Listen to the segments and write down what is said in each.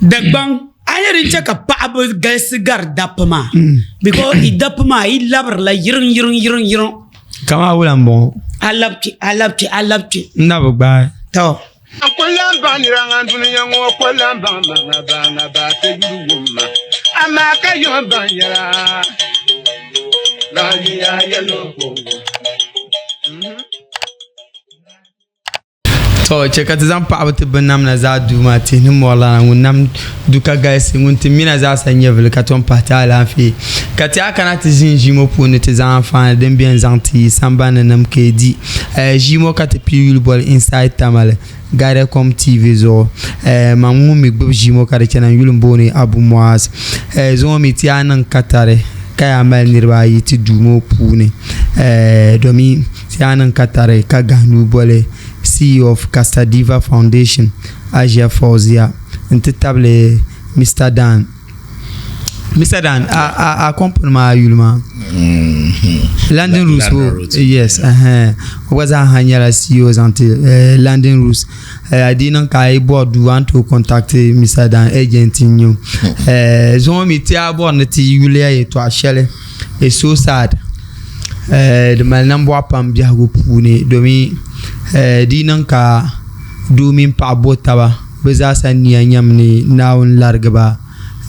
Dagbang ayarin chaka paabo galsigar dapma because I dapma I labr la yirin kama wulan bon alapti ndabo gba to akola baniranga dunya ngo kola banga ba te guruma amaka yo banyara la ya yelo to che ka zan paabo te banam na za du ma te ni mola na nam duka gaisi ngunti mina za sanya vel ka ton pata la fi ka ti aka na te jinjimo pour ne te enfants dem bien zanti sambana nam ke di jimo ka te piul bol inside tamale gare comme TV zo mamu mi gbe jimo ka de chana yulum boni abu moas zo mi ti anan katare kaya mal nirba yi ti dumo pune domi ti anan katare ka ganu bole CEO of Castadiva Foundation, Asia Fozia, intitable Mr. Dan. Mr. Dan, accompany my Yulma. London Roots, yes, was a hanyara CEOs until London Roots. I didn't board want to contact Mr. Dan agent in you. Zomi tia born the Yulia to a shell. It's so sad. The Malambo Pam Biago Pune, Domi. Dinan ka domin pa bota ba za san ni anyam ni nawon larga ba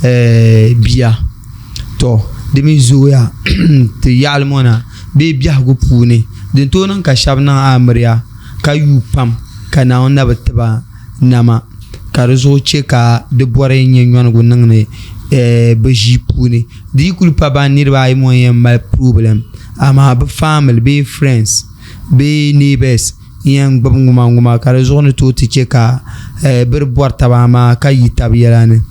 biya to demi zoya te yalmona be biya go pune den to nan ka shabna amriya ka yu pam kana on na batba nama ka rezo che ka de bore nyen go nan ne be ji pune di kulpa ba nirba ay moyen mal problem ama be family be friends be neighbors yang nguma kare zone to tike ka ber borta ba ma kayi tabiyane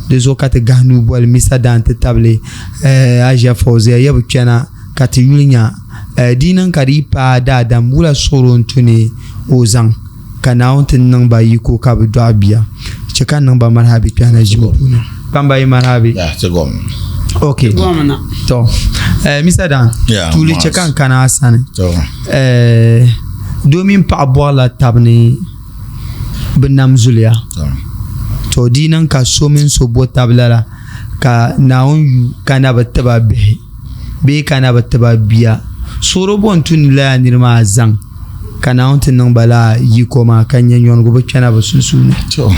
de zo kat ganu bol Mr. Dan te table Asia Fozia yabu kana kat yulinya dinan kari pa da mula soron tuni ozan kana ontin nan ba yiko ka bu dabia cheka nan ba marhabi kana jibo pamba yi marhabi ya te gom okay gomna to Mr. Dan tuli cheka kana asane to domin pa bola tabni benam zulia to dinan ka somin so bo tablara ka naun kana bataba be kana bataba biya soro bon tun la nirma zang kana on tin nan bala yi koma kan yanyon go bacana ba sunsu to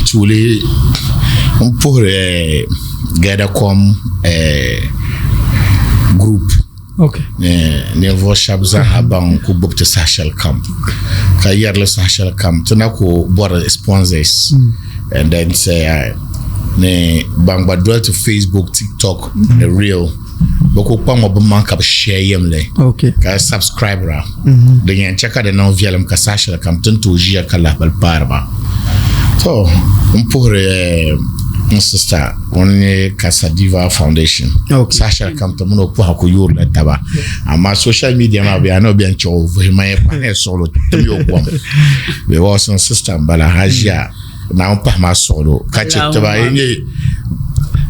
tuli on pour gada comme groupe. Okay. Ne vo shabza haban ku bubta social camp. Ka yerle social camp tuna ko bor sponsors. And then say ne bangba dwell to Facebook, TikTok, the real. Boko kwa mo man ka share yemle. Okay. Ka subscriber. De yan cheka de non vielem ka social camp tun to jia kala bal parba. So, pour sister on Castadiva Foundation. Okay. Sasha come to mono po hakoyor na taba. Ama social media ma be ano be ancho vema e solo to yo kwam. Be was on sister bala hajia na on pa ma solo. Ka taba yenye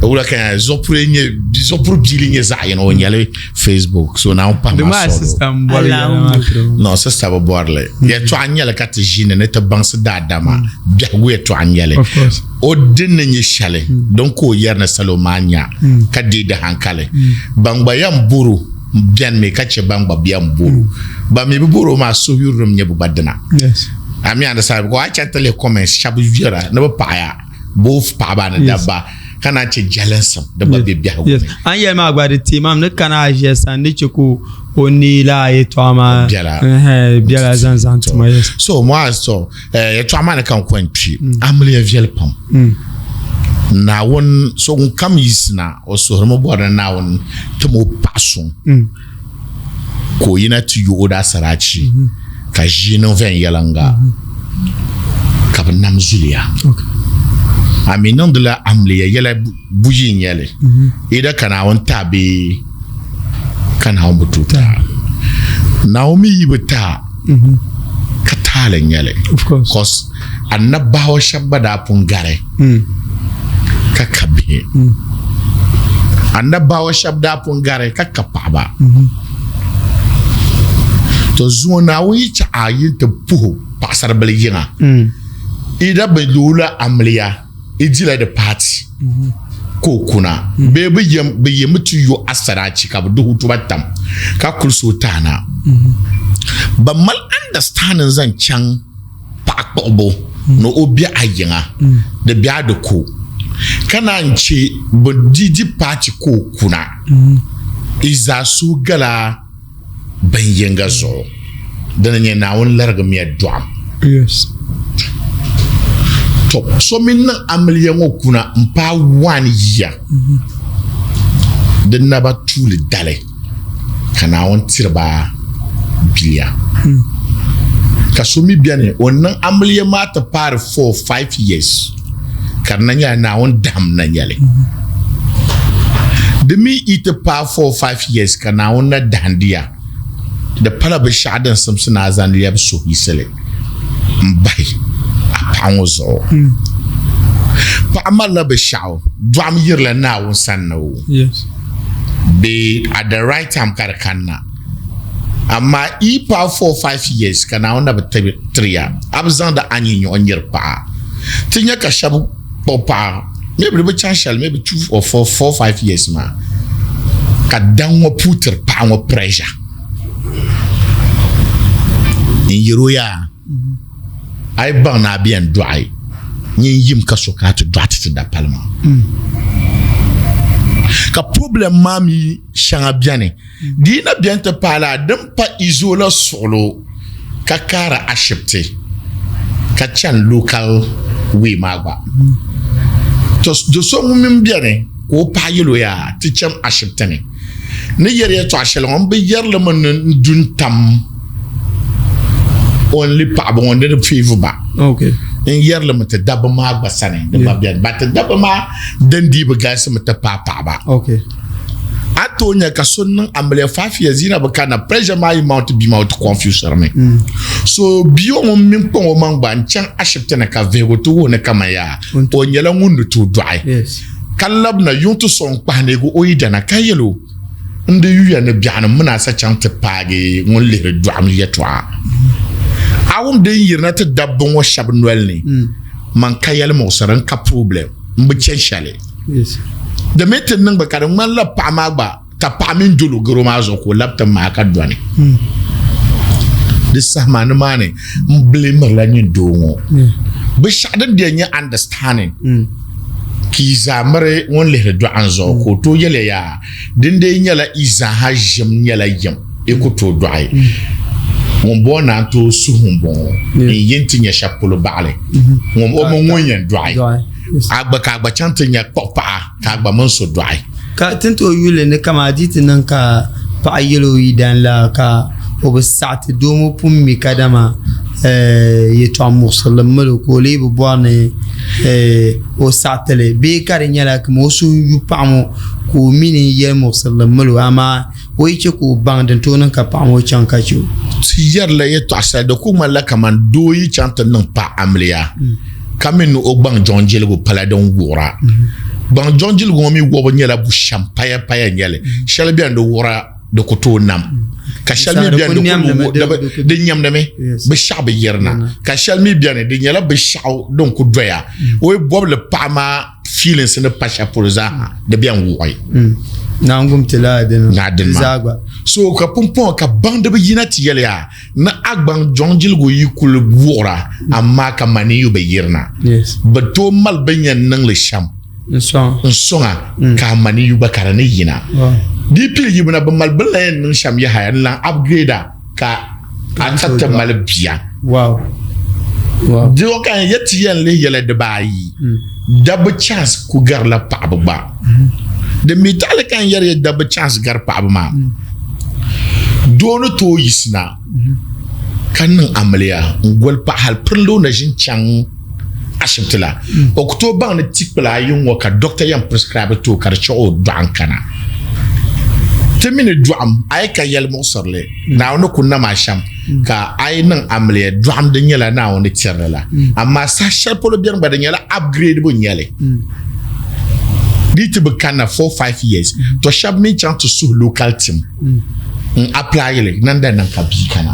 ula kan zopro bilinye za yeno nyale Facebook so na on pa ma solo. No sister bo borle. Ye to anyele ka te jine ne te banse dadama. Bia we to anyele. Of course. O dinne nye shale donc ko yerna salomanya ka de hankale bangba yam buru bian me ka che bangba biam buru ba me buru ma so yurum nye bu badana. Yes. Ami anda sa ko acha tele comments shabu jira na ba paya bof pa ba na daba kana che jalensam da ba be bia. Yes. An yel ma gba de timam ne kana aje san ne cheko oni la e to ama biala zanzan to ma. Yes. So moi so e to ama ne kan kwantwi amle viel pam. Na won so kam yisna o so mo boda na won to mo pasun ko yina tu yo da sarachi ka jino ven yalanga ka nam zulia. Okay. Ami non de la amle yela buji nyele ida kana won tabe kana won bututa Naomi yibata katale nyele. Of course. Cause annabawa shabada pungare kakabe annabawa shabda pungare kakapaba to zuona wi cha ayin te puho pasar balijinga ida be lula amliya idila de party ko kuna be yem tu yo asara chika bu hutu batam ka kulso tana ba mal understanding zan chan pa bobo no obi ayenga de bia de ko kana nchi bo didi party ko kuna iza su gala ban yenga zo dana nye na won larga mi adwam Yes. top so min nan amliya ngo kuna mpa 1 year den naba tuli dale kana won tirba bilia ka so mi biane wannan amliya mata par 4-5 years karna nya na won dam na nyale de mi ite pa 4-5 years kana won na dandia de pala be shadan samsuna zan liab so hisele mbai apangozo pa amala be shaw dwam yirla na won sanno Yes. be at the right time karkanna amma ipa 4-5 years kana won na 3 abzan da anyinyo onyer pa tinya ka shabu popa maybe be chanshal maybe 2 or 4-5 years ma ka danwo puter pa ngo pressure in yiroya ay ban na bien dwai nyin yim ka sokatu dwati da palma ka problem mami shanga biane dina bien te pala dem pa isola solo ka kara accepter ka chan local way magba to de so mum biane ko pa yelo ya ti cham accepter ne yere to achel on be yerle man dun tam only pa bon de favor ba Okay. in yerle mate dabba ma ba sane de ma bian bat dabba ma den di ba gas mate pa ba Okay. atonya ka sonnan amle 5 years ina ba kana pressure ma yi mount bi mount confuse me so bio mo min ko mo mangba nchan accepte na ka vego to wona kama ya o nyela ngundu to dwai Yes. kalab na yuntu son pa ne go oida na kayelo nde yuya na biana muna sa chante page ngon le dwam yetwa awum de yirna te dabbon wa shab nwelni man kayel mo saran ka problem mbe chenchale Yes. de meten nang ba kan man la pa magba ta pa min dulu goro ma zo ko lapta ma ka dwani de sahman mane mblem la ni dongo be shada de nya understanding ki zamare won le do anzo ko to yele ya dinde nyala iza hajem nyala yam e ko to doai mon bona to suhumbo e yenti nya shapolo bale mon o mo nyen doai agba ka agba chante nya popa ka agba mon so doai Ka tinto yule ne kama diti nan ka pa yelo idan la ka obsat domo pummi kadama ye to musallam malo ko le bo bone o satele be kare nyala ko mosu yu pamo ko mini ye musallam malo ama o yiche ko banden to nan ka pamo chanka chu ti yerla ye to asa de ko mala kaman doyi chante nan pa amliya kamen o bang jonjel go paladon wora bang jonjel go mi wo nyala bu champagne paya nyale shalbi ando wora de ko to nam ka shalmi bien de nyam dame be shab yerna ka shalmi bien de nyala be shaw donc doya o bob le pama feelings ne pasha pour ça de bien woy na ngum tela de zagba so ka pompon ka bande be yinati yele ya na agban jonjil go yikul wora amma ka mani yu be yerna yes ba to mal be nyen nang le sham nsonga ka mani yu ba karane yina di pil yibna ba mal belen nang sham ya hayan la upgrade ka atata mal biya wow di o kan yeti yen le yele de bayi double chance ku gar la pa ba de metal kan yere double chance gar pa ma dono to yisna kan nan amaliya ngol pa hal prlo na jin chang ashimtila october na tikpla yin wa ka doctor yan prescribe to kar cho dankana temine duam ay ka yel mo sorle na no kunna ma sham ka ay nan amaliya duam de nyela na on tierla amma sa shal polo bien ba de nyela upgrade bo nyele dit be kana 4-5 years to shab me chant to su local team apply le nanda nan ka bi kana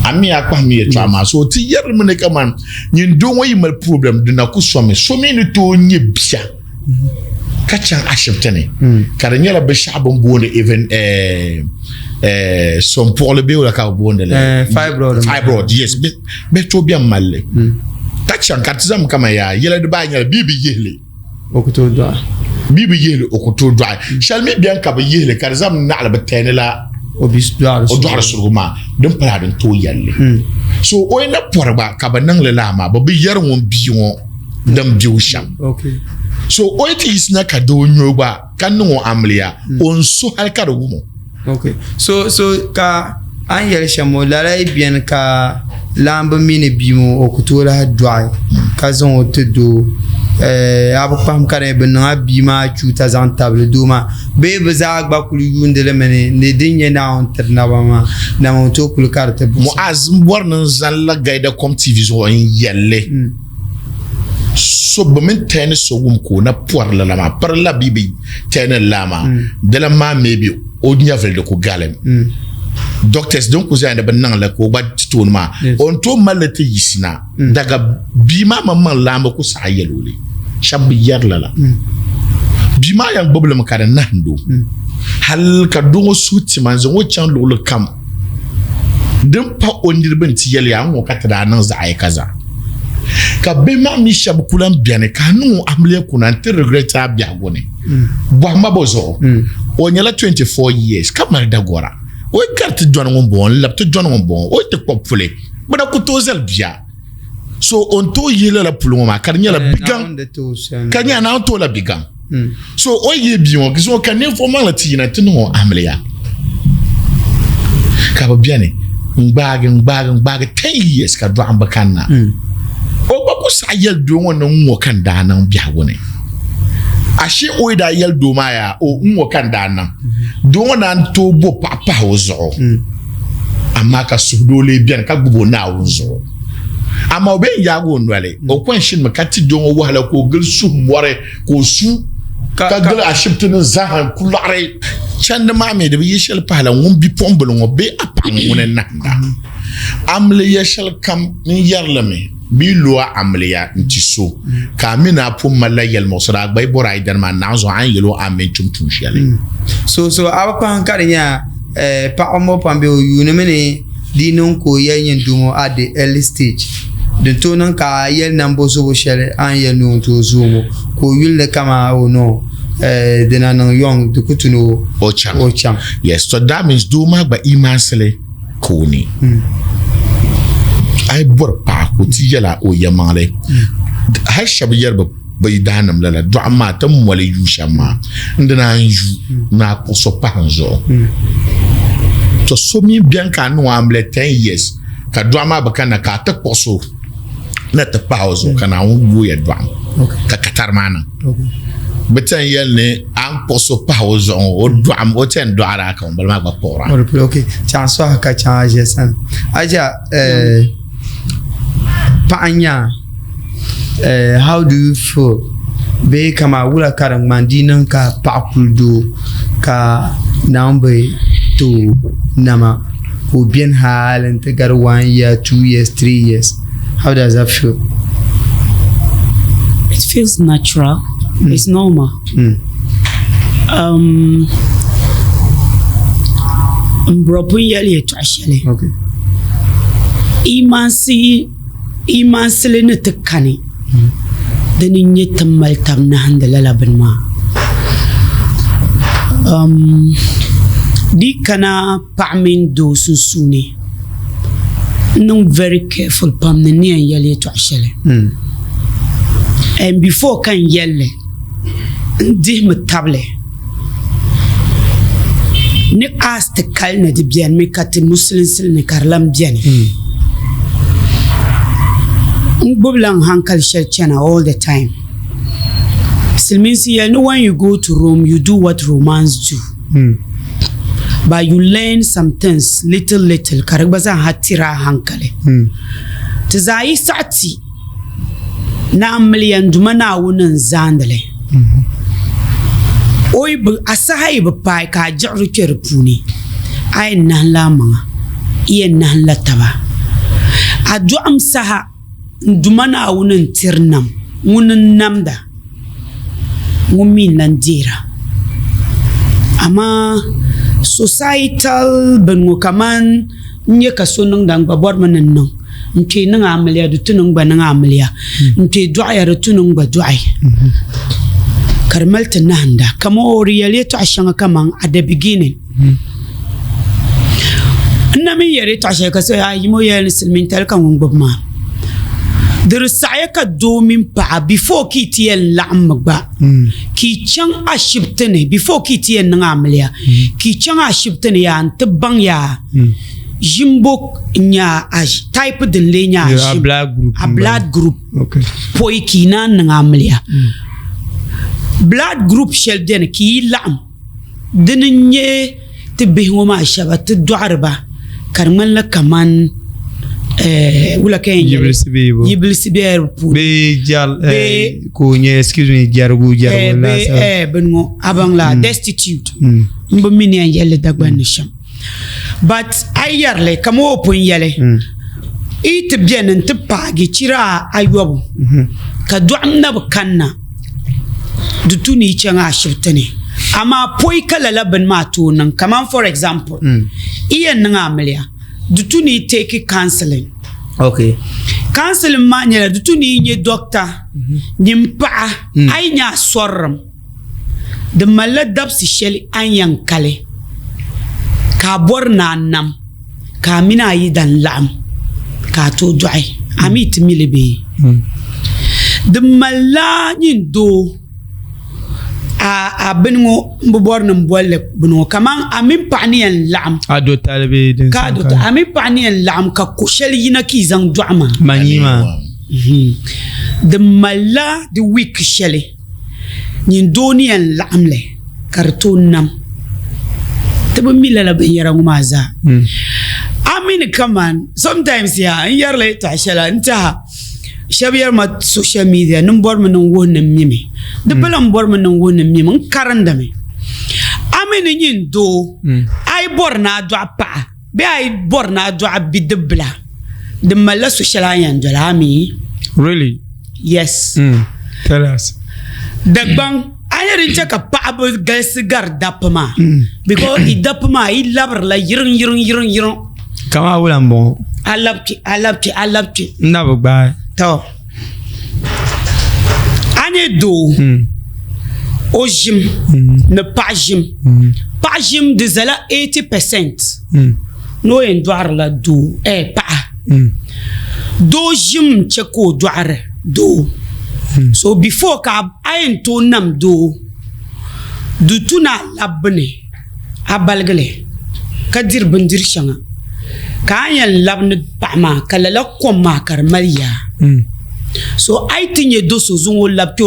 ami akwa mi etwa so ti yer me ne kaman nyin do yi mal problem de na ku so me ni to nye bia kachan ashiptene kare nyala be shabon bonde even son pour le be wala ka bonde le fibroid yes be to bia malle kachan katizam kama ya yela de ba nyala bibi yele okuto do bibi yele okuto do shalmi bien ka be yele karzam na ala betene la obis do ala suruma dum paradin to yalle so o ina porba ka ba nang le lama ba bi yar won biyo dam biusham okay so o iti isna ka do nyoba kan no amlia on so halka do gumo okay so ka an yel shamo la bien ka lamba mini bimo okutola dwai ka zon otedo abapam kare bena bima chuta zan table duma be beza gba kulu yundele mene ne dinye na on terna bama na mon to kulu carte mo az born zan la gaida comme tv zo yelle so bamin tane so gum ko na por la lama par la bibi tane lama de la ma mebi o nyavel de ko galem doctors donc vous avez ben la ko ba tourma on to malati yisna daga bima mamman lamba ko sa yelole shab yar la bima yang problem ka da nando hal ka do suti man zo chan lo kam dem pa ondir ben ti yel ya ngo kata da nan za ay kaza ka bima mi shab kulan biane ka nu amle kunan te regreta bia gone bo ma bozo o nyala 24 years kamar da gora o carte John Ngombon lapto John Ngombon o te popule bana ko tozel bia so on to yele la puluma kanya la bigan kanya na to la bigan so o ye bion kiso kan informal la tina tino amleya ka ba biane ngbaga 10 years ka do ambakanna o ba ko sa yel do won no kan da nan bia woni ashe oida yel do maya o nwo kan da nan do nan to bo papa ozo amma ka sudole bian ka gbo na ozo amma obe ya go nwale o kwanshin makati do wo hala ko gel su more ko su ka gel ashiptin zahan kulare chan ma me de yeshel pala ngum bi pombolo ngo be apan wonen nanda amle yeshel kam ni yarlame bi loi amliya ntiso kamina pum malayel mosra bay boray dan man nazo an yelo amen tum shele so abako hankarinya pa omo pambe o yunemene dinon ko yenyen dumo at the early stage de tonan ka yel nambo so shele an yel no to zumo ko yule kama o no de nanan young de kutuno ocham yes so that means duma ba imansele koni ay bor pa ko ti yala o yamale hay shab yerba bay danam la do amma tam wala yushama ndana anju na ko so panzo to so mi bien ka no amle 10 years ka do amma ba kana ka ta koso na ta pause kana wo ye do am ka katarmana betan yel ne an koso pause o do am o ten do ara ka on balma ba pora okay chanso ka change san aja Panya, how do you feel? Be kama wula karang mandinan ka pakuldo ka nambe to nama ko bien halen te gar 1 year, 2 years, 3 years. How does that feel? It feels natural. It's normal. Mbropu yali etwashele. Okay. imansile ne tekani deni nyet maltam na handala binma di kana pa'min do susuni no very careful pam ne ne yale to ashele and before kan yelle di mutable ne aste kalne di bien me kat muslims ne karlam bien Bublang hankal chana all the time. Still means here, no when you go to Rome, you do what Romans do. But you learn some things, little. Karagbaza hatira hankale. Tizai sati. Na million dumana wunan zandale. Oi asahai ka jaru kerpuni. Ay nan la manga. Iye nan la taba. a do'am saha ndumana wunin tirnam wunin namda wumin nan dira amma societal bango kaman nye kaso nang dang babor manan nang nke nang amaliya du tunung ba nang amaliya nke du'a ru tunung ba du'a karmalta nanda kamo reality ashanga kaman at the beginning nami yare to ashaka so ay mo yel silmin tal kan ngub ma der saya ka do min pa before ki tiel lam ba ki chang ashiptene before ki tiel nang amaliya ki chang ashiptene ya ant bang ya jimbo nya type de le nya a blood group okay poi ki nan nang amaliya blood group shel den ki lam dinye tibbi ngoma shaba tudwarba karman la kaman wala kay yibilsibe pu be jal ko nye excuse me jargu la sa bengo abang la destitute mbo mini yelle dagban sham but ayarle kamo pon yele it bien nt pagi chira ayobu ka du'amna bakanna dutuni changa shirtane ama poi kala laban ma to nan kaman for example iyan nan amaliya dutuni take counseling okay counseling ma nyala dutuni nye doctor nyimpa ay nya sorram de maladab si sheli anyan kale ka borna nam ka mina yi dan lam ka to duai amit milibe de malani do a bengo mborno mbolle bengo kaman amin paniyan lam ado talbe din ka do amin paniyan lam ka kushel yina ki zang duama manima de malla de week shele nyin doniyan lamle karton nam tebe milala ben yara ngumaza amin kaman sometimes ya yarle ta shala nta shabiyar ma social media nun bor mun wonne mimi de balam bor mun wonne mimi karanda me amene nyin do ay bor na do pa be ay bor na do bidbla de mala social ayan do lami really yes tell us de bang ayarin chaka pa bo galsigar dapma because I dapma I labr la yirin kama wala bon alapti na ba to ane do o jim ne pas jim de zala 80% no en doar la do pa do jim cheko doar do so before ka ayen to nam do du tuna labne abalgale kadir bandir shanga kayan labne pama kala la koma kar mariya so I tinye do so zungo lapti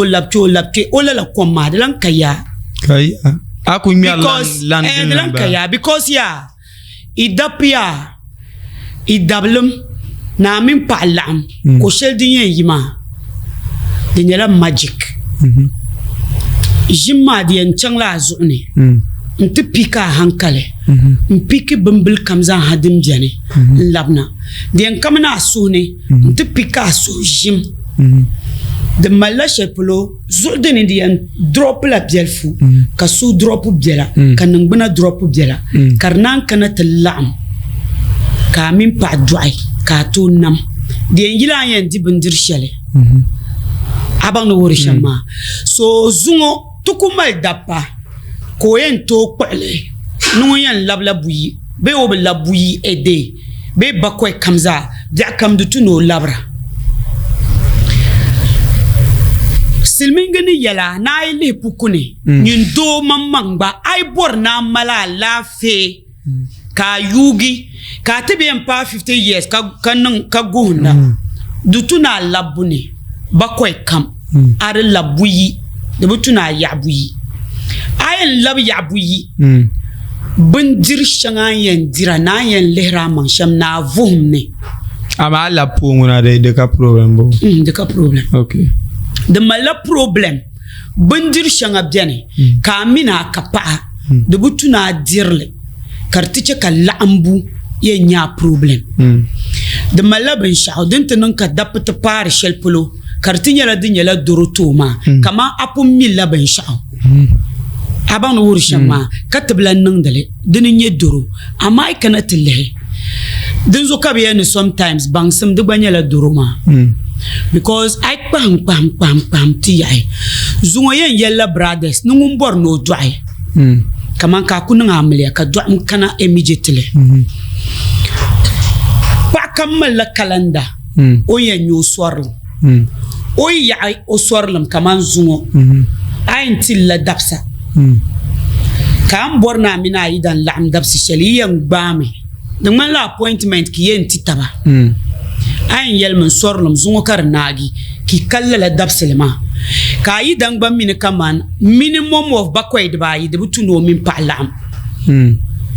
ola la koma de lan kaya aku mi lan kaya because ya idapia idablum na min palam ko shel dinye yima dinyala magic jimma diyan changla azune nti pika hankale mpiki bumbil kamza hadim jani labna diyan kamna sune nti pika so jim de malashe plo zuldeni diyan drop la bielfu ka su drop biela kan ngbana drop biela karnan kana talam ka min pa duai ka to nam diyan yila yan di bundir shele abang no wori shama so zungo tukumal dapa ko yen to kwale no yan labla buyi be o la buyi ede be bakoy kamza da kam du tuno labra silmingani yala na ile pukune nyin do mamangba ay borna mala la fe ka yugi ka tebe pa 50 years ka kanan ka gunda du tuna labune bakoy kam are labuyi de butuna yabuyi ayen lab yabuyi bundir shanga yen dira na yen lehra man sham na vumne ama la punguna de ka problem bo de ka problem okay de mala problem bundir shanga biane ka mina ka pa de butuna dirle kartiche ka lambu ye nya problem de mala bin sha'u din tunan ka dapta par shel polo kartinya la dinya la doroto ma kama apun milla bin sha'u aban wuri shamma katbla nan dale dinin ye doro amma kana tille din zo ka biya ni sometimes bang sam de banya la doro ma because I pam ti ai zungo yen yella brothers nungum bor no dwai kaman ka kunun amliya ka dwam kana immediately pa kamal kalanda o yen yo swarl o ya o swarlam kaman zungo ayin tilla dapsa kam borna mina idan lam dabsi shaliyan bame de man la appointment ki yen titaba ayin yelman sorlum zungo kar nagi ki kalla la dabselma ka yi dan ban min kaman minimum of bakwai da bayi da butuno min pa lam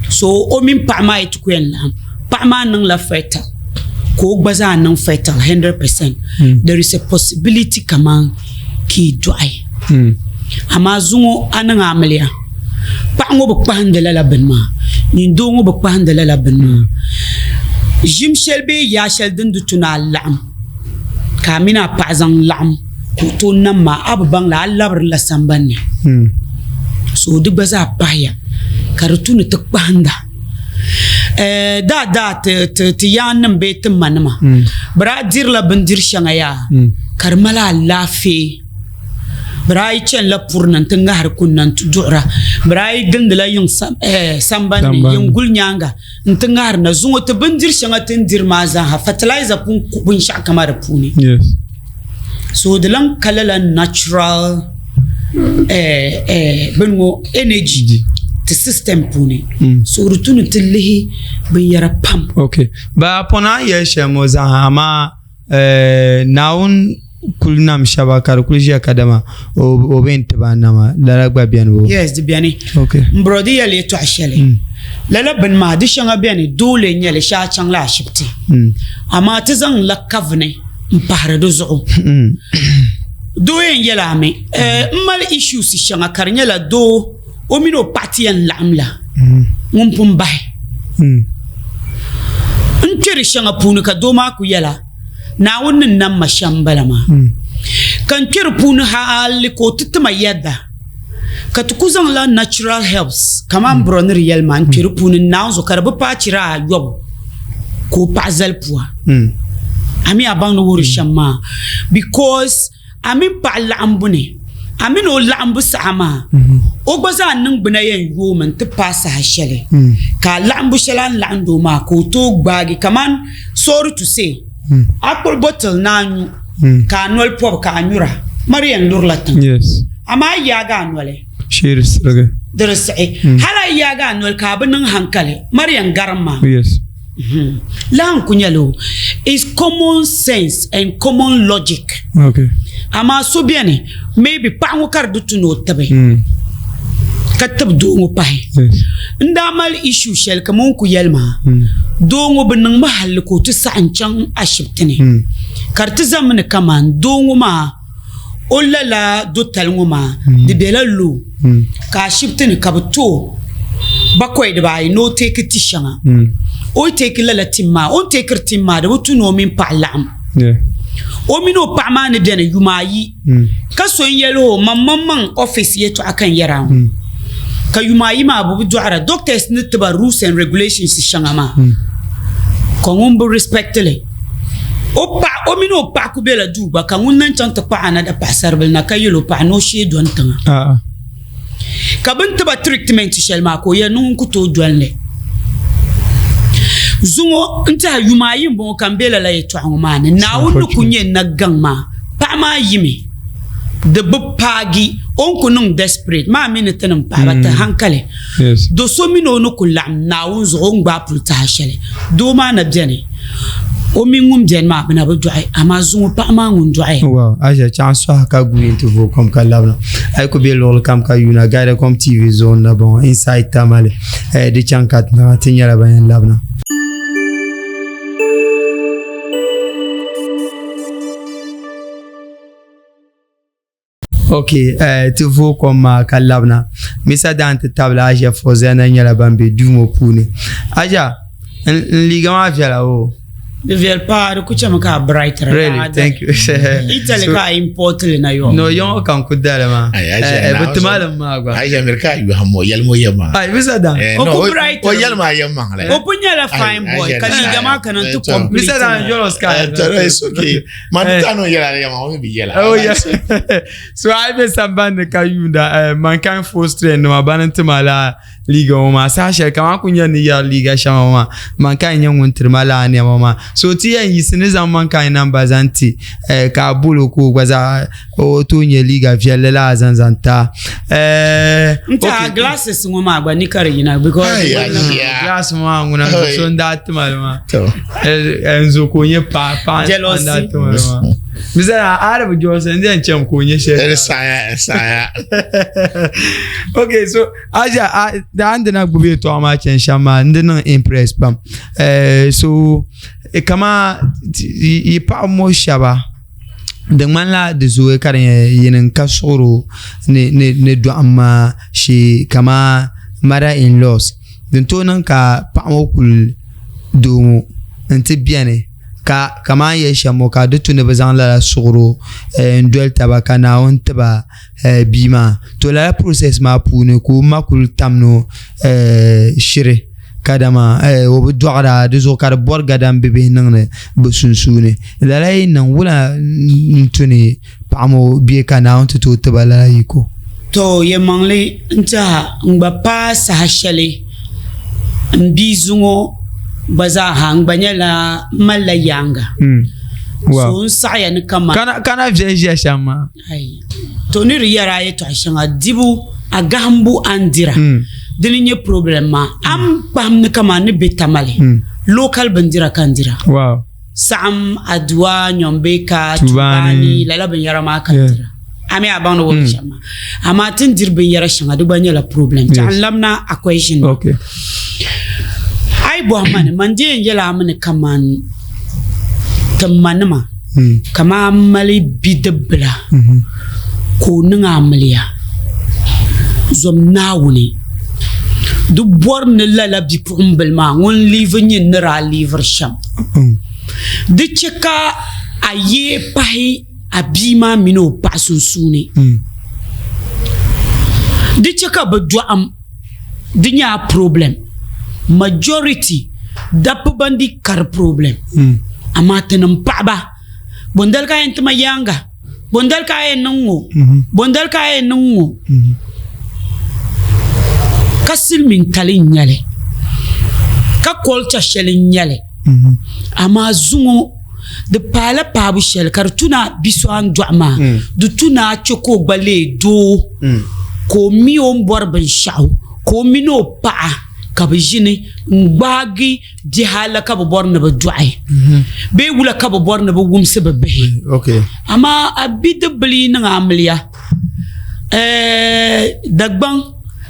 so o min pa ma it kwen lam pa ma nan la feta ko gbaza nan feta 100% there is a possibility kaman ki dwai ama zungo anan amaliya pa ngo bu pa handela la benma ni do ngo bu pa handela la benma jim shelbe ya shel din dutuna lam kamina pazan lam to namma abban la labr la sambanne so du baza paya kartunu ta panda da te yanam betum manama bra dir la bandir shangaya karmala lafi brai chen la purnan tanga har kunnan tudura brai gandala yung samban yung gulnyanga tanga har na zungo te bandir shanga tendir maza ha fertilizer pun sha kamar puni yes so the lang kalala natural bengo energy the system puni so rutunu tilhi bin yara pam okay ba pona yeshe moza ama naun kulnam shabakar kulji akadama o bent ba nama la gba bian bo yes di biani okay mbrodi ya le to ashele la ben ma di shanga biani dole nyele sha chang la shipti ama tizan la kavne mpahara do zo do yen yela me mal issues shanga karnya la do o mino party en lamla ngumpum bay nkiri shanga punu ka do ma ku yela na wannan nan mashambala ma kan kirpun hali ko tutuma yadda ka tukuzan la natural herbs kaman bronir yelman kirpun na zo karbu pachira yob ko pazal puwa ami abang no wuri shamma because ami pa lambune ami no lambu sama o gbaza nan gbina yen yo man te pasa hashele ka lambu shalan lando ma ko to gbagi kaman sorry to say apple bottle nanu ka nol pop ka nyura marian lurlatan yes ama yaga nole cheers okay derse hala yaga nol ka banin hankale marian garma yes lan kunyalo is common sense and common logic okay ama so biene maybe pa ngokar dutuno tabe katab do ngo pai ndamal issue shel kamon ku yelma do ngo binang mahal ko tu sanchang ashiptini karti zamne kaman do ngo ma olala do tal ngo ma de belalu ka ashiptini kabto bakoy de bay no take tishanga o take lala timma on take timma de wutu no min palam yeah o mino pa ma ne bene yumayi ka so yelo mamman office yeto akan yara ka yumayi ma bu duara doctors ne taba rules and regulations shangama ko ngumbu respectfully o mino pa ku bela duba ka ngunnan chanta pa ana da pasar bel na kayelo pa no she don tan ka bin taba treatment shelma ko ya nun ku to dwanle zungo nta yumayi bo kan bela la yeto angumane na wonu kunye na gangma pa ma yimi de bupagi on kunung desperate ma minute nan pa bata hankale yes do so mino no kulam na won zo ngba pulta hashele do ma na bjene o mingum jen ma bana bu duai ama zungo pa ma ngun duai wow aja chance ka gu into vo comme kalabna ay ko be lol kam ka yuna gaida comme TV zone la bon inside tamale de chankat na tinyara bayan labna ok tu vois comme kalabna misa dante tabla aja fozena nyala bambe dumo puni aja ligama fiala o de viel pa ku chama ka brighter. Really, thank you. Italy ka import le na yo. No, yo kan ku dala ma. But malam ma gwa. Ai America yu hamo yalmo yema. Ai bisa da. O brighter. O yalma yema le. O punya la fine boy. Kali gama kanan tu complete. Bisa da Jolos ka. It's okay. Man tano yela yema o bi yela. Oh yeah. So I be samban ka yunda man kan force train no abanan mala liga ma sa she kama kunya ni ya liga shama ma man kan yan wuntir mala ne ma so ti yan yisini zaman kan nan bazanti ka bulu ko gwaza o to nye liga fiele la zanzanta nta glasses ngoma gba ni kare yina because glass ma nguna so ndat malama enzo ko nye pa ndat malama Misa Arab Jones and then Cham Kunya share. Saya. Okay, so Aja the Andana Bubi to Amach and Shama and then impressed bam. So kama I pa mo shaba. The man la de zoe karen yen kasoro ne do amma shi kama mara in laws. Den to nan ka pa mo kul do nti biane. Kama yesha moka de tune bezan la sugro ndwel tabaka na on taba bima to la process ma pune ko makul tamno shire kadama o doara de zo kar borga dam bebe nangne busunsune la lay nan wala ntune pamo bi kana on to taba la yiko to ye mangle nta ngba pa sa hashale mbizungo baza hang banyala mala yanga wow so saya ni kama kana vieja shama ai to ni riyara yeto ashanga dibu agambu andira dininye problem ma am bam ni kama ni betamale local bandira kandira wow sam adwa nyombeka tubani lala banyara ma kandira ami abano wo shama amatin dirbin yara shanga du banyala problem tan lamna equation okay ai bo man manje yela man kaman tamanma kama mali bidbla ko ninga amliya zom nawuni du borne la bi pumbel ma won livre ni nra livre sham de cheka aye pai abima mino pasun sune de cheka badwa am dinya problem majority dap bandi kar problem amatenam paba bondal ka entma yanga bondal ka enungo bondal ka enungo kasil min talin nyale ka kolcha shelin nyale ama zungo de pala pabu shel kartuna biswan duama du tuna choko bale do ko mi on borban shaw ko mino pa kabijini ngbagi di hala ka borna ba duai be wula ka borna ba gumse ba behi okay ama abide bli na amliya dagban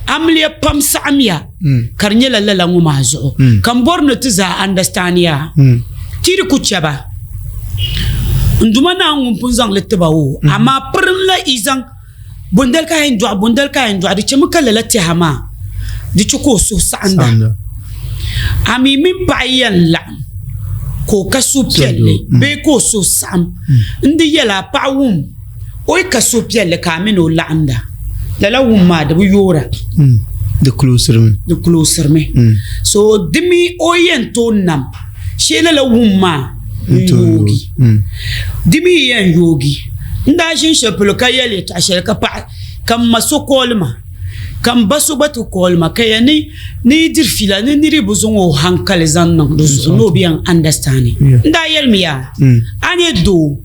amliya pam samia karnyela lala nguma zo kan borna tiza understand ya tiri kuchaba nduma na ngumpunzang letba wo ama prinla izang bundal ka indwa di chemka lalati hama di choko so sanda ami min bayan la ko kasu pielle be ko so sam ndi yela pawum oy kasu pielle ka mino landa lala wumma da bu yora the closer me so dimi oyen to nam shela la wumma yogi dimi yen yogi nda shin sheplo kayele ta shelka pa kam masokolma kam baso batu kolma kayani ni dirfila ni ribuzungo hankale zannan no bian understanding nda yelmiya ane do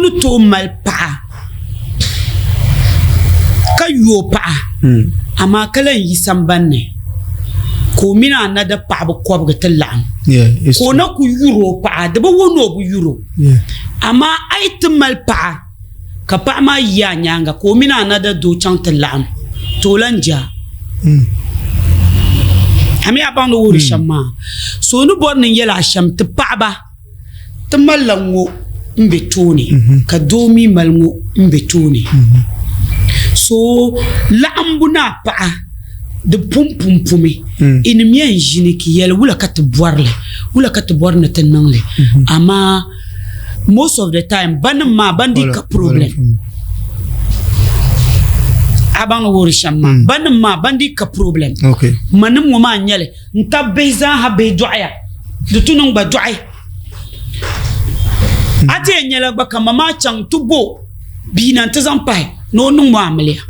nu to malpa kayo pa ama kala yisambanne ko mina na da pa bu ko ga tallan ko na ku euro pa da ba wono bu euro ama aitin malpa ka pa ma ya nyanga ko mina na da do chan tallan tolanja ami abang no wuri shamma so no bornin yela sham te paba te malango mbetoni ka domi malngo mbetoni so lambuna pa de pum in mien jini ki yel wula kat boarle te nangle ama most of the time bandi ka problem abang wori shamma bandi ka problem okay manum ma nyale nta beza ha be duaya de tunung ba duai ate nyala ba kama ma chang tubo bina ntazampai no nung ma amlia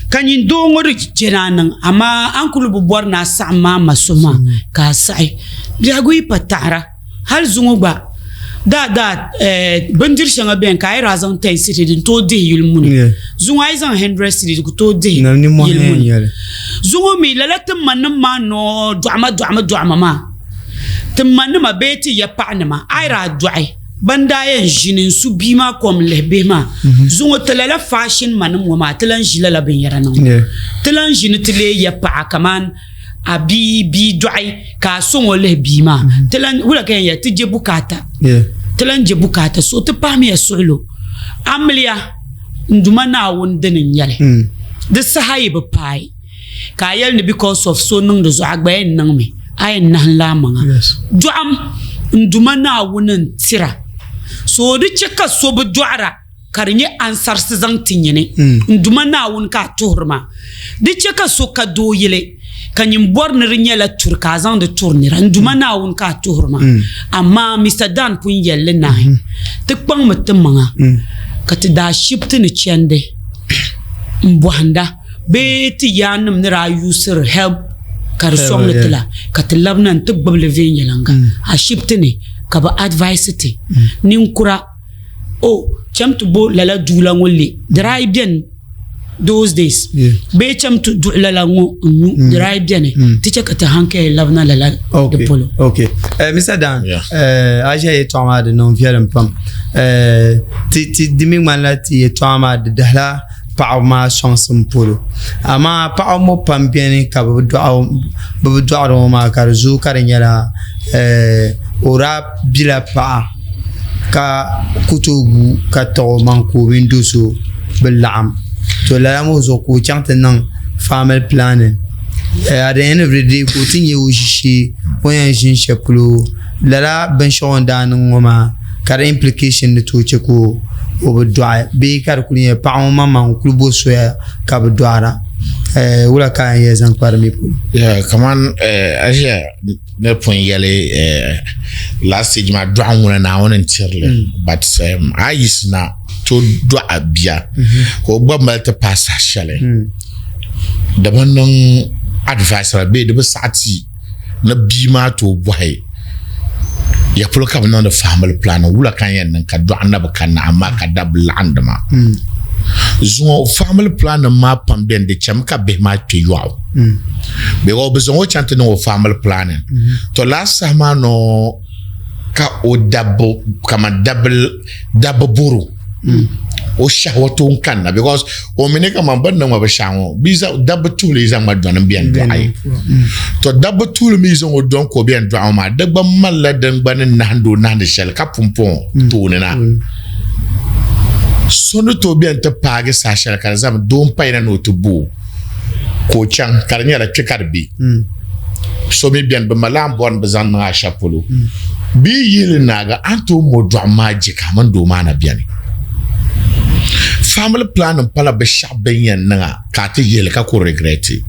kanyin do ngori jeranan ama ankulu bu borna sama masuma ka sai biagui patara hal zungu ba da bandir shanga ben kai razan tay city din to de yulmun zungu aizan 100 city ku to de yulmun zungu mi lalatin manum ma no duama ma timman ma beti ya pa'na ma aira duai banda yan jinin su bima kom lebema zungo telala fashion manum wa telan jilala ben yarana telan jini tele ya pa kaman abi bi duai ka songo le bima telan wala kan ya tije bukata telan je bukata so te pami ya solo amliya nduma na wondenin yale de sahaye be pai ka yel ne because of so nung de zo agba nan me ay nan la manga duam nduma na wonin tira so di cheka so bu duara karnye ansar sizang tinyene nduma na won ka turma di cheka so ka do yele kanyim borne rinyela turka zan de tournira nduma na won ka turma amma Mr Dan pun yelle na te kpang mutmanga kati da shipti ni chende mbwanda beti yanum nira user help kar song letla kati labnan te gbable venyelanga a shipti ni kaba advice te ninkura cham to bo lala dula ngoli dry bien those days be cham to lala ngo dry bien ticha kata hanke labna lala de polo okay Mr Dan aja e toma de non vier pam ti diming man la ti e toma de dala pa ma chance polo ama pa mo pam bien ka bu do ma karzu karnyala ora bila pa ka kutubu ka to man ko windoso bilam to la mo zo ko chante nan family planning at the end of the day ko tinye wo shishi poyan jin sheplo la ben shon dan ngoma kara implication de to cheko o doa be kar kunya pa mama klubo so ya ka doara wala ka yezan parmi pour kaman aja ne point yale last stage ma doa ngona na wona tirle but ayisna to doa bia ko bamba te passa chale daban non advice be de sati na bima to boy ya pulo ka non de family plan wala kan yan ka doa na ba kan amma ka double andma zungo family plan ma pambien de cham ka be ma to yo be go bezongo chante no family plan to last sama no ka o double kama double buru o shahwato kan because o meneka man ban na ba shango biza double tool is am don bien do ay to double tool mi zo don ko bien do ma de ba malla den ban na hando na de shel ka pumpon to ne na sono to bien te page sa shel ka zam don payna no to bu ko chang karnya la chekarbi so mi bien ba malam bon bazan na chapolo bi yele naga anto mo do magic man do mana bien family plan pala be shaben na ka te yele ka ko regreti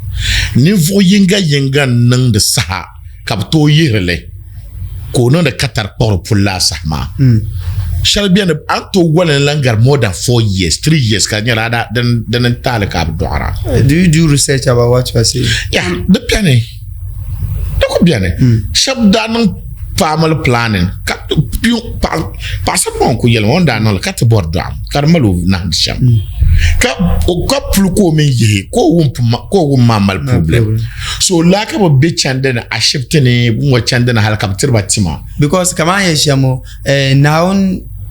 niveau yinga nang de sa ka to yele ko no de katar pour la sama shall bien anto wala langar more than 4 years 3 years ka nyara da den tale ka doara. Do you do research about what you are saying? Yeah, the piane de ko bien shab dan family planning ka pa sa bon ko yele on da no ka te bordo am karmalu na sham ka o couple ko men yi ko mamal problem so la ka be chande na a shift ne mo chande na hal kaptir batima because kama ya shamo now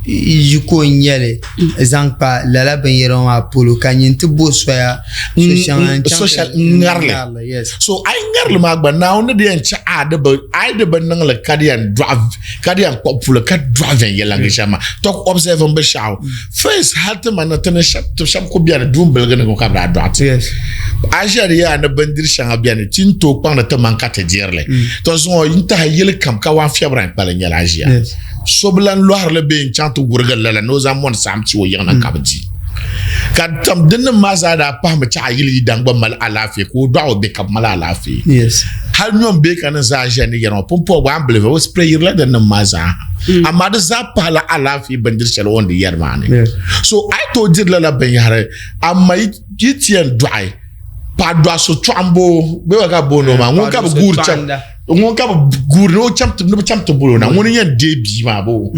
yiko nyele zankpa lala ben yero ma polo kanyinti boswa social ngarle yes so I ngarle ma gba na on de encha ade ba I de ban nang le kadian popula ka drive yelang shama talk observe on be shaw first halt man na tane shap to shap ko biya dum belga ko kabra dot yes ajaria na bandir shanga biya ne tinto kwa na taman ka te jerle to so inta yele kam ka wan fiabran pala nyala ajia yes soblan loir le be chanto gurgal la no zamon samti wo yana kabji kad tam den mazada pa ma cha yili dangba mal alafi ko do be kam mal alafi yes hal ñom be kan za jeni yano pompo wa ambleve wo spray la den maza amada za pala alafi bandir chel wonde yermane so I told you la ben yare amay yitien dry pa do so twambo be wa ga bono ma ngon ka gur cham ngon ka gur no cham to bolo na ngon yen de bi ma bo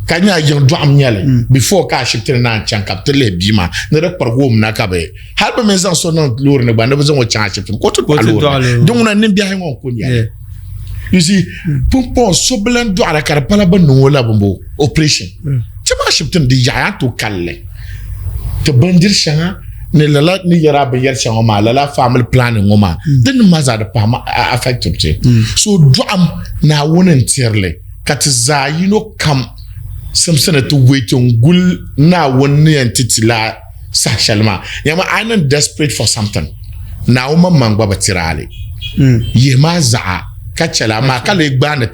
kanya yen do am nyale before ka shifter na chan kapte le bi ma ne rek par gom na ka be har ba mezan so non lor ne ba ne bezo chan shifter ko to lor donc na nimbi hay ngon ko nyale you see pompo so belen do ala kar pala ba no la bombo operation chama shifter di ya to kalle to bandir shanga ne lala ni yara ba yar shanga ma lala family planning ngoma den maza da pa affected so drum na wonen tierle kat za kam samsana to wait on gul na wonni entity la sexuellement yama I'm desperate for something na uma mangba batirale yema za kachala ma kale gbana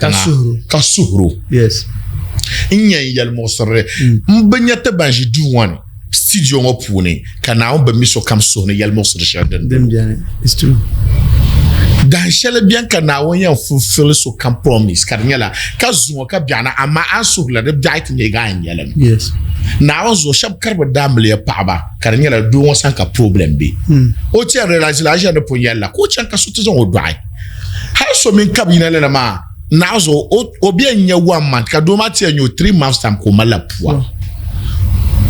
ka suhru yes inya yal mosre mbanyata banji du one studio ngopune kana on ba miso kam so ne yal mosre shaden dem bien it's true dan shele bien kana won yan fulfill so compromise karnyala ka zuwa ka biana ama ansu la de diet ne ga nyala yes na ozo shab karba damle pa ba karnyala do won san ka problem be o ti realize la je ne ponyala ko chan ka so tizon o dwai ha so min kabina le na ma na ozo o bien nya 1 month ka do ma ti anyo 3 months time ko mala poa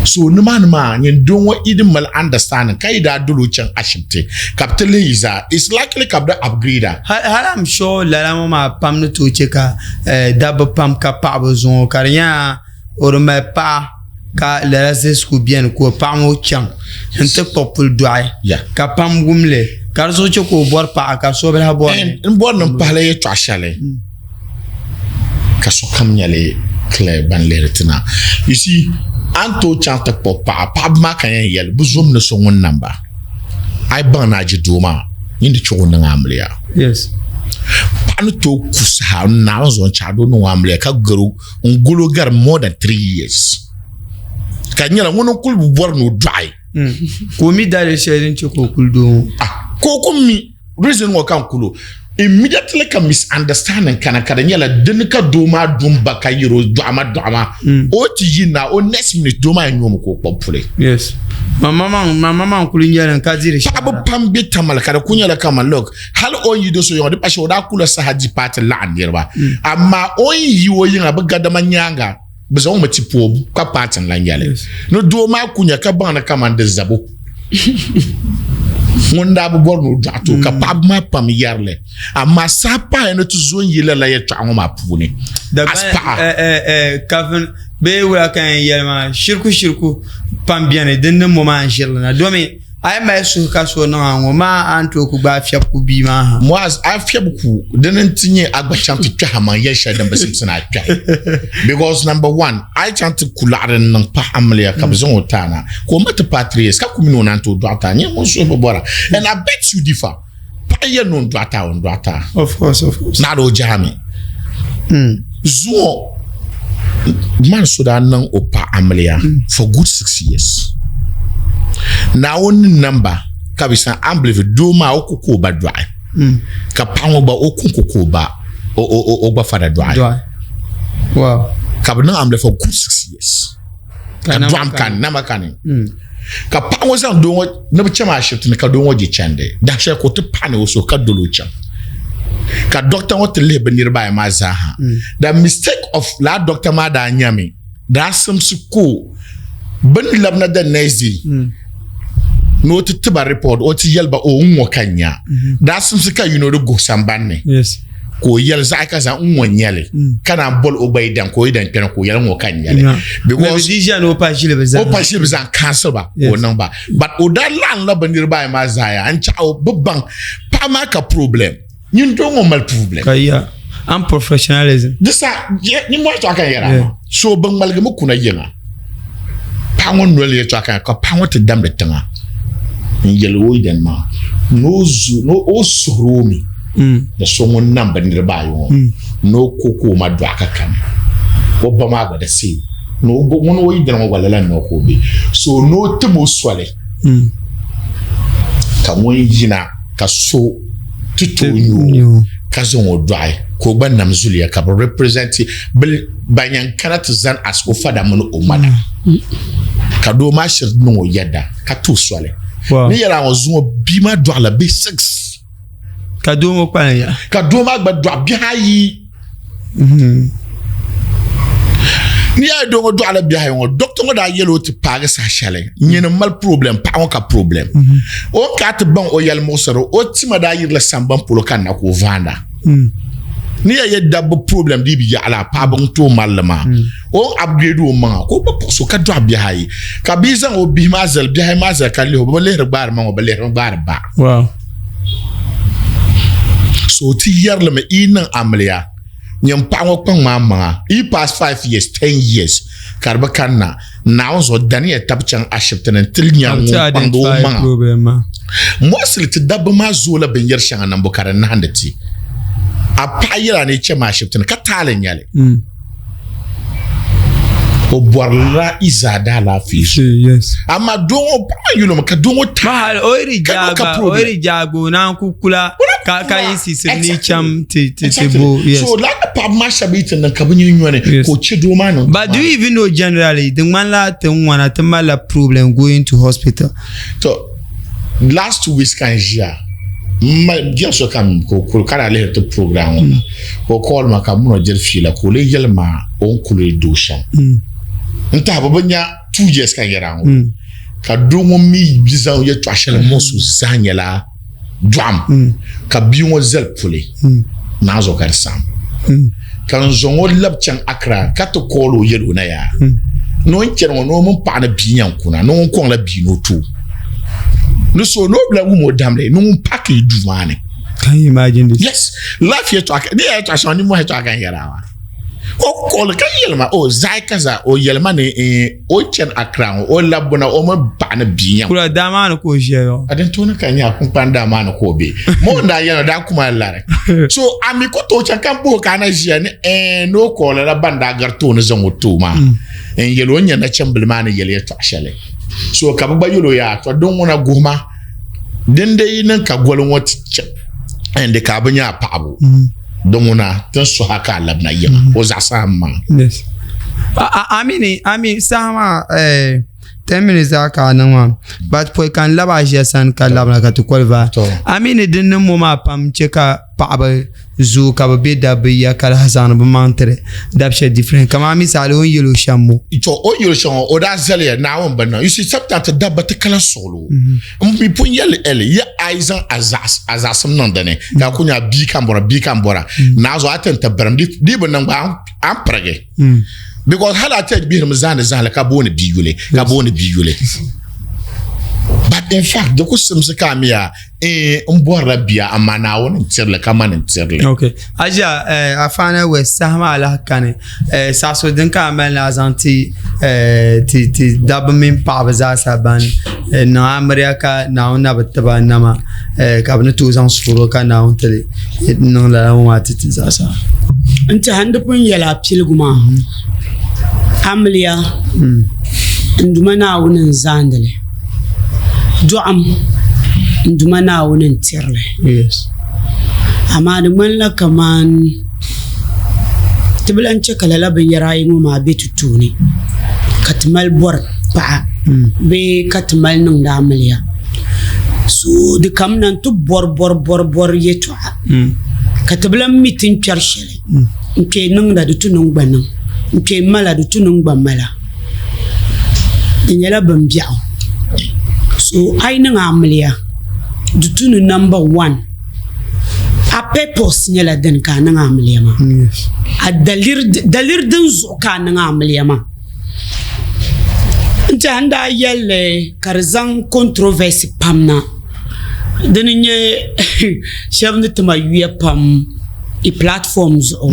so no man you don't want even mal understand kaida dulu chan ashipte capitaliza is likely kabda upgrader I'm sure la mama pam no to cheka dab pam ka pa besoin karya or me pa ka la zesku bien ko pam o chan ente popul doy ka pam gumle kar so choko bor pa ka so bel ha bor en bor no pale ye twashale ka so kam nyale clear ban lertina you see anto chanta popa ma kan yel buzum ne so won number ai bana ji doma indi cho na ngamlia yes pan to kusa na zo chado no ngamlia ka guru ngulo gar more than 3 years kanyela ngono kul bu bor no dry ko mi dale shedin ko kul do ko mi reason wo kan kulo immediately can misunderstanding kana nyela denika doma dumba kayiro dama o ti yina o next minute doma nyom ko popule yes mama kulinyala kadiri abu pambe tamal kada kunyala kama look hal on yido so yodi pasho da kula sahaji pat la andirba amma on yiwo yinga ba gadama nyanga bezo mati po ka patin la nyale no doma kunya ka bana kama ndezabo Munda bu borno dato ka pab ma pam yarle amma sapa eno to zon yele la ye twango ma puni aspa kafin be wala kan yelma shirku pam biane den mo ma angelna domi ay ma su ka so na ngo ma anto ku ba fiap ku bi ma mo as afiap ku den tinye agba champ twa ha man ye sha dan basim sana twa because number 1 I chant kulare nan pa amle ka bezon otana ko mata patries ka ku mino nan to dota nye mo so bobora and I bet you differ pa ye non dota on dota of course na do jami zuo man so da nan opa amle for good 6 years. Now on number kabisa ambleve doma okuko ba dry ka pango ba okuko ba o ba fada dry wow kabna amble for good 6 years ka drum kan na makani ka pango san do na bi chama shift ne ka do wo je chande da she ko to pane wo so ka dolo cham ka doctor what le benir ba ma za ha the mistake of la doctor ma da nyame da some school ben labna da nezi no to ba report o ti yelba o nwo kanya that seems like you know the go sambanne yes ko yel za ka za won yele kana bol o bay dan ko idan kana ko yel ngo kan yele because vision o pa jile bezan o pa jile bezan cancel ba o nan ba but o da lan la bandir ba ma zaya an cha o bubban pa ma ka problem ñun do mo mal problem kaya am professionalism disa ni mo to kan yara so ban malga mu kuna yinga pa ngon no le to kan ko pa ngot dam de tanga yel wo idan ma no o soromi da songon nan bandir ba yo no koko ma do aka kan wo ba ma ga da si no bo mon wo idan wala lan no ko be so no temo swale ka mo yina ka so tutu yo ka zo wo dai ko ban nam zuliya ka represent bil banyan karatu zan as ko fada mun o mala ka do ma shir no yada ka tu swale ni yara wo zo bi ma do la be 6 ka do mo pa ya ka do ma gba do bi hayi ni ya do ngo do ala bi hayi ngo docteur ngo da yelo ti pa sa chale ñene mal problème pa on ka problème o ka te ban o yel mo soro o ti ma da yir la samban pour kan na ko vanda ni ya yedda bo problème di bi ya ala pa bon to malama o upgrade o ma ko ba so ka do bi hayi ka bizan o bi ma zel bi hayi ma zel ka le o ba le bar ma o ba le bar ba wow so ti yerle me inan amlia nyam pango pang mama I past 5 years 10 years karba kanna now so daniel tabchan ashiptanen til nyam pando ma mosli ti dabba ma zola ben yer shanga nan bukara na handati a payira ne che ma ashiptan ka talen yale o borla izada la fi yes ama dongo pa yulo ka dongo ta oiri jago na kukula ka yisi ni cham ti bo yes so like pa ma shabit na ka bunyu nyone ko chido ma no but do you even know generally the man la ten wana te mala problem going to hospital so last 2 weeks kan jia ma dia so kam ko kala le to program ko call ma ka muno jel fila ko le yelma on kule doshan nta babanya 2 years kan yarango ka dongo mi bizan ye twashele mosu zanyela drum ka biwo zel pule nazo karsam kan zongo labchan akra ka to kolo yelo na ya no nchen no mun pa na biyan kuna no kon la bi no to no so no bla wo damle no pack e dumane can you imagine this yes life ye to akra ni ye to asan ni mo he to akan yarawa o kol ka yelma o zai kaza o yelma ne o chen akran o labuna o mo ba na biyan kula dama na ko jeyo aden to na kan ya kun panda ma na ko be mo da yana da kuma lare so ami ko to chan kan bo kana je ne no ko la banda garto ne zango to ma en yelo nya na chambel ma na yele to ashale so ka ba yelo ya to don wona goma den dai nan ka golon wata en de ka banya pa abu don wona tan so haka labna yema o za sama yes I sama 10 minutes aka nan wa but po kan laba je san ka labna ka to kolva din mo ma pam che ka pa ba zu ka be da be ya kala hasan ba mantre da she different kama misali on yelo shammo ito o yelo shammo o da zale na won banna you see sabta ta dabba ta kala solo mi pun yele ele ya aizan azasam nan dane ka kunya bi kan bora na zo atenta baram di ban ba am prage because hala ta bi zan ka boni biyule but in fact the custom se kamia mbora bia amana won tirle kamane tirle okay aja afana we sama ala kane saso den ka amel na zanti ti dabmin pa baza saban na amerika na ona bataba nama kabne to zan suro ka na on tele no la ma ti zasa nta handupun yala pilguma amliya nduma na wonin zandale du'am nduma na wonin tirle yes amma da man kaman tiblan ce kala labin yarayi mu ma be tutuni katmal bor pa be katmal nun da amliya so de kam nan tu bor yeto katiblan mitin charshele nke nun da tunun gbanan nke mala da tunun gbamala dinyala bambiao so ainin amliya dutunu number 1 a purpose nyɛla din ka a niŋ amiliya maa a dalir din zuɣu ka a niŋ amiliya maa n tiɛhi n daa yɛlli ka di zaŋ controversy pam na dini n nyɛ shɛba ni tima yuya pam i platform zuɣu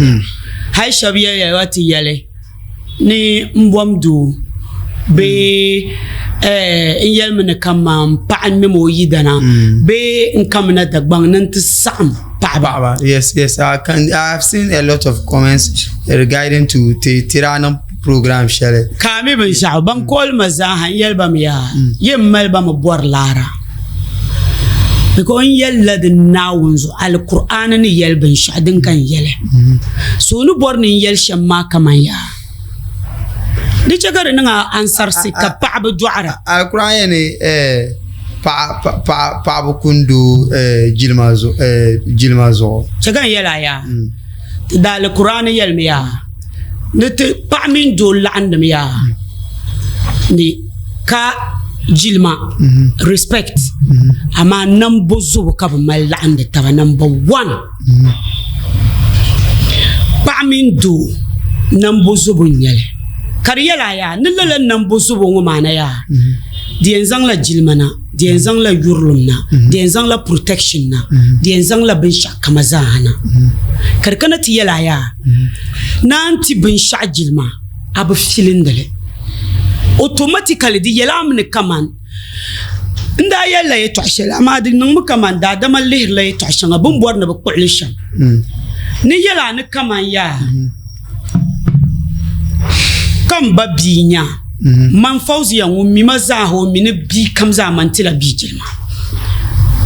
hali shɛba yɛliya ti yɛli ni n bɔmdu bee n yɛlimi ni kaman paɣa n mimi o yidana bee n kamina Dagbaŋ ni n ti saɣam paɣaba. Yes, I've seen a lot of comments regarding to Tirana program shɛli. Ka mi binshaɣu ban koolimi zaaha n yɛliba mi yaa yin maliba mi bɔri laara because n yɛlila di Naawuni zuɣu Alkur'ani ni yɛli binshaɣu din kan yɛli so ni bɔri ni n yɛli shɛm maa kaman yaa di chɛ ka di niŋa ansarsi ka paɣaba dɔɣira. Alkur'ani ni paɣaba kundu jilima zuɣu. Chɛ ka n yɛla yaa ti da Alkur'ani yɛlimi yaa ni ti paɣa mini doo laɣindim yaa ni ka jilima respect amaa nambo zubu ka bi mali laɣindi taba number 1 paɣa mini doo nambo zubu n nyɛli ka di yɛla yaa ni lala nambo zubu ŋɔ maana yaa di yɛn zaŋla jilima na di yɛn zaŋla yurilum na di yɛn zaŋla protection na di yɛn zaŋla binshɛɣu kama zaaha na ka di kana ti yɛla yaa naan ti binshɛɣu jilima a bi filindili automatically di yɛla mi ni kaman n daa yɛlila yɛtɔɣu shɛli amaa di niŋmi kaman daadama lihirila yɛtɔɣu shɛŋa bin bɔri ni bi kpuɣili shɛm ni yɛla ni kaman yaa kan ba bii nya man Fauziya ŋun mi ma zaaha o mi ni bii kam zaa man tila bii jilima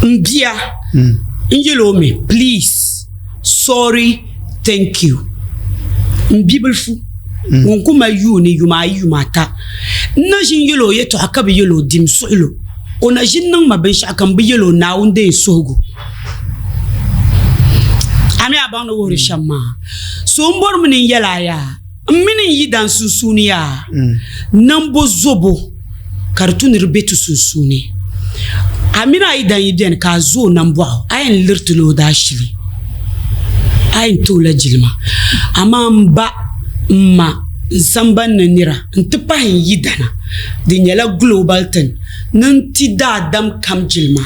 n biya n yɛli o mi please sorry thank you n bibilifu ŋun kuma yuuni yuma ayi yuma ata n na ʒin yɛli o yɛtɔɣa ka bi yɛli o dim suɣulo o na ʒin niŋ ma binshɛɣu kan bi yɛli o Naawuni deen suhigu ami a baŋ ni wuhiri shɛm maa so n bɔri mi ni n yɛla yaa n mini n yidana sunsuuni yaa nambo zobo ka di tu ni di be tu sunsuuni a mini a yidana yi biɛni ka a zo o nambɔɣu a yɛn liritili o daa shili a yɛn tola jilima amaa n ba n ma n sambani ni nira n ti pahi n yidana di nyɛla global thing nin ti daadam kam jilima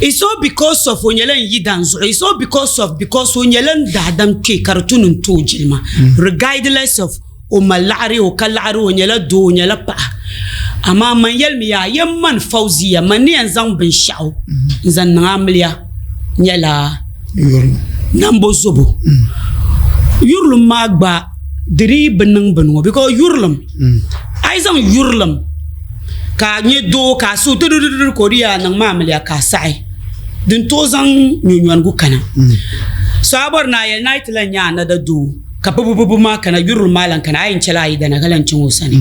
it's all because of o nyɛla n yidan zuɣu it's all because o nyɛla n daadam kpe ka di tu ni n too jilima regardless of o ma laɣari o ka laɣari o nyɛla doo o nyɛla paɣa amaa man yɛlimi yaa yɛn mani Fauziya man ni yɛn zaŋ binshɛɣu n zaŋ niŋ amiliya nyɛla nambo zobo yurilum maa gba diri bi niŋ bini ŋɔ because yurilum a yi zaŋ yurilum ka nyɛ doo ka a so diridirir ka o di yaa niŋ maa amiliya ka a saɣi din too zaŋ nyɔnyɔnigu kana so a bɔri na a yɛli na a yi ti lan nya another doo ka pupupupu maa kana yurilum maa lan kana a yɛn chɛla a yi dana ka lan chaŋ o sani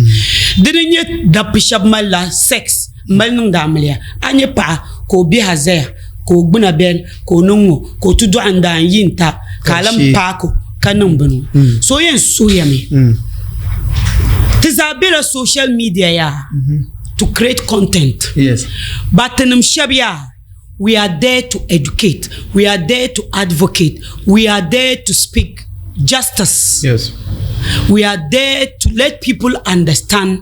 dini nyɛ dabbi shɛba malila sex mali niŋdi amiliya a nyɛ paɣa ka o bihi a zaya ka o gbuna bɛni ka o niŋ ŋɔ ka o tu dɔɣinda n yi n ta ka a lan paako ka niŋ bini so yɛn suhuyami ti zaa bela social media yaa to create content. Yes. But we are there to educate. We are there to advocate. We are there to speak justice. Yes. We are there to let people understand.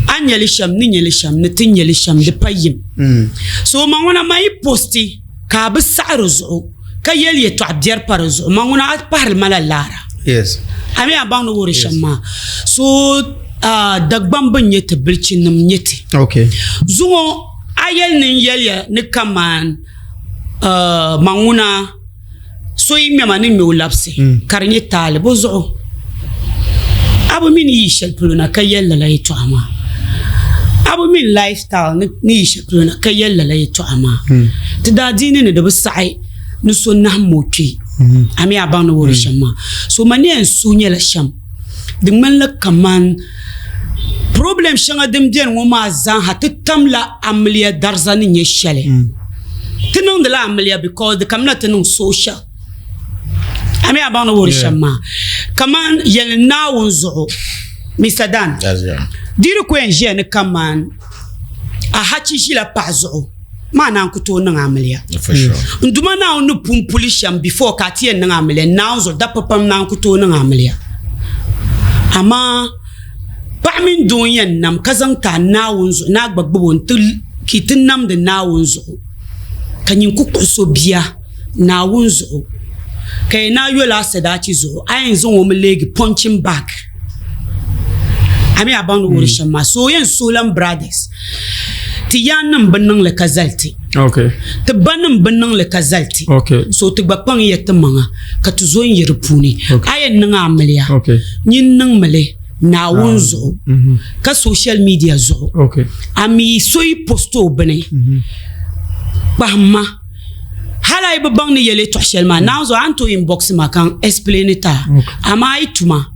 Anyelisham, ninyelisham, nitinyelisham, the payim. So mangona mai posti ka bisarozo ka yeli to abdiar parazo mangona at par malalara. Yes. Ami abang no worishama. So Dagbaŋ bin nyɛ ti bilichinim nyɛ ti zuŋɔ a yɛli ni yɛliya ni kaman maŋuna so yi ŋmɛma ni ŋmɛ o labisi ka di nyɛ taali bo zuɣu a bi mini yi shɛli polo na ka yɛli lala yɛltɔɣa maa a bi mini lifestyle ni yi shɛli polo na ka yɛli lala yɛltɔɣa maa ti daadiini ni di bi saɣi ni so nahim o kpee ami a baŋ ni wuhiri shɛm maa so ma ni yɛn so nyɛla shɛm di ŋmanila kaman problem shanga dim biɛni ŋɔ maa zaaha ti tamla amiliya darza ni nyɛ shɛli ti niŋdila amiliya because di kamina ti niŋ social ami a baŋ ni wuhiri shɛm maa kaman yɛli Naawuni zuɣu Mr. Dan diri ku yɛn ʒiya ni kaman a hachi ʒila paɣa zuɣu ma na nkuto nan amelia For sure. nduma na onu pumpulisham before ka tie nan amelia now zo da papam na nkuto nan amelia ama ba min don yan nam kazan ka na wonzo na gbagbo ntul kitin nam de na wonzo kanyin kukuso bia na wonzo kay na yola sedachi zo ayin zo wo legi punching back ami abang wo shama so yan solam brothers ti yanam banang le kazalti Okay. te banam banang le kazalti Okay. so te gbapang yet manga ka tu zo yir puni Okay. ayen nanga amelia Okay. nyin nang male na wonzo ka social media zo Okay. ami soy posto bene bahma hala ibe bang ni yele to shelma now zo anto inbox ma kan explain it ama ituma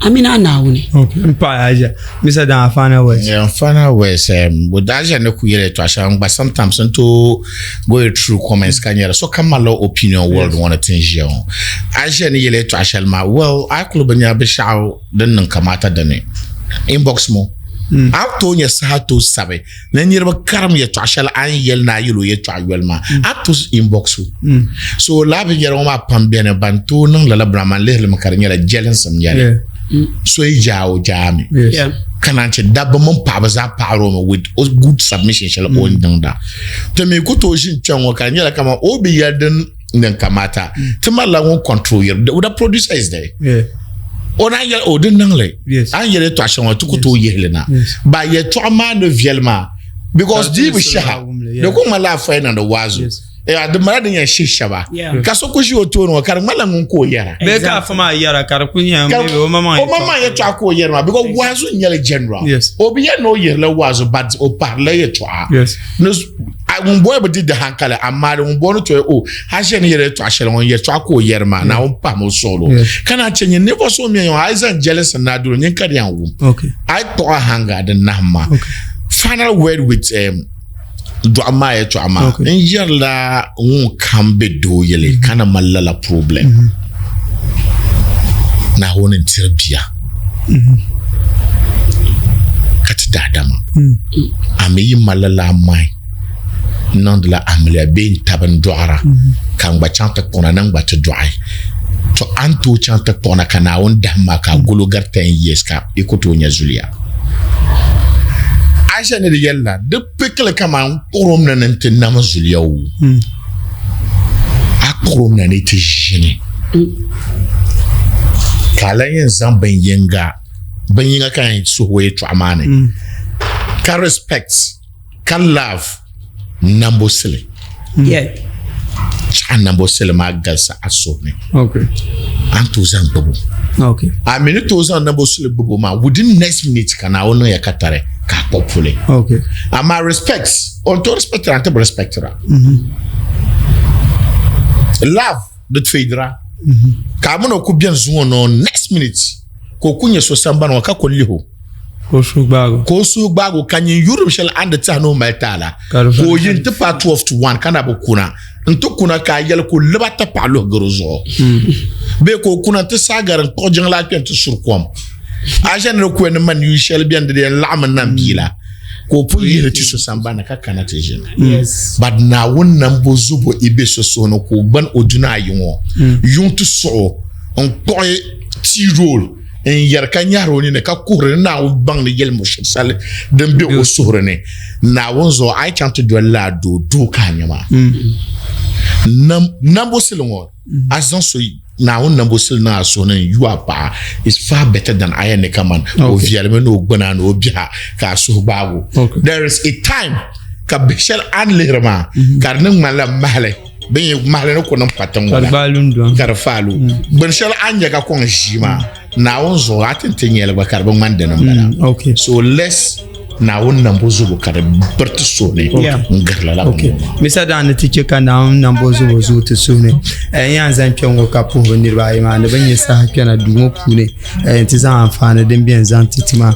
amina na woni Okay. Mpa aja. Mr. Dan Afana West. Yeah, Fana West, with Aja no kuyere to Asha, but sometimes into go through comments kanyera. So come malo opinion world one attention. Aja ni yele to Asha ma. Well, I could be near Bishao, then kamata dene. Inbox mo. Auto nya sa to sabe. Na nyirba karam ye to Asha an yel na yulu ye to ayelma. Auto inbox. So labi yero ma pambene bantu nang lala braman le makarinya jelen sam yele. So jawo jami. Yes. yeah Kananche dabba mon pabaza paro with good submission shall on danda to me ko to shin chanwo kan yala kama obi yaden nan kamata to mala won control yer the producer is there Yeah. on a yel odin nan le Yes. an yele to ashan to ko to yele na Yes. ba ye to ma no vielma because That deep is sha so yeah. de ko mala fa na the wazo Yes. the mala den shisha ba Yeah. kaso ko shi oto no kar mala ngun ko yara Beka fama yara karakunya maybe o mama. o mama ye to ko yera because wazo nyele general Yes. obi ye no yele wazo but o parle ye to Yes. no I boy but did the hankale amare bono to o ha je ne yere to ahele on ye to ko yere ma na on pa mo solo Yes. kana chenye never so me I isn't jealous na do nyen kare anwo Okay. I thought hanga the nama final word with do amaye to ama Okay. en yerla on kambe do yele kana malala problem na honin tirbiya kati dadama ami malala mai non de la amlia ben taban doara kan ba chanta pona nan ba to doai to anto chanta pona kana on damma ka golo garten yeska ikoto nya zulia aisha ne de yalla de pekle kama porom na nte nama zulia wu akrom na ne te jini kala yin zan ban yinga kan so we to amane ka respect ka love nambo sile yeah cha nambo sile ma galsa asone Okay. anto zan bubu Okay. a minute to zan nambo sile bubu ma within next minute kana ono ya katare ka popule Okay. ama respect on to respect and to respect ra love the fedra ka mo ko bien zuo no next minute ko kunye so samba no ka ko liho Koshugbago. ko su gbago kanyin Europe shall and the tano metala Karfa. ko yin ta pa 12 to 1 kana ba kuna nto kuna ka yel ko lebata pa lo grozo be ko kuna ta sagaran ko jang la ken to surkom a general ko ne man yu shall bien de lam nan bila ko pu yele ti so samba na ka kana te jin yes but na wonnan bo zubo ibe so no ko ban oduna yimo yun to so on koy ti role en yar ka nyaro ni ne ka kurre na u bang ni yel mo sal dem be o sore ne na wonzo I chant do la do kanyama nambo silongo azan so na won nambo sil na so ne you are pa is far better than I ne kaman o vialme no gbana no bia ka so bago there is a time ka bishal an lerma karnin mala mahle ben mahle no ko nan patango Karbalundwa. karfalu ben shal anja ka kon jima na wonzo atente nyele ba karban mande nan bala Okay. so less na wonnan bozo kare bertu sone ngarla la Okay. Mr. Dan tike kana nambozo to sune. Yan zan kwengo kapo nirba ima ne banye sa kana dumo pune. Ntizan amfana den bien zan titima.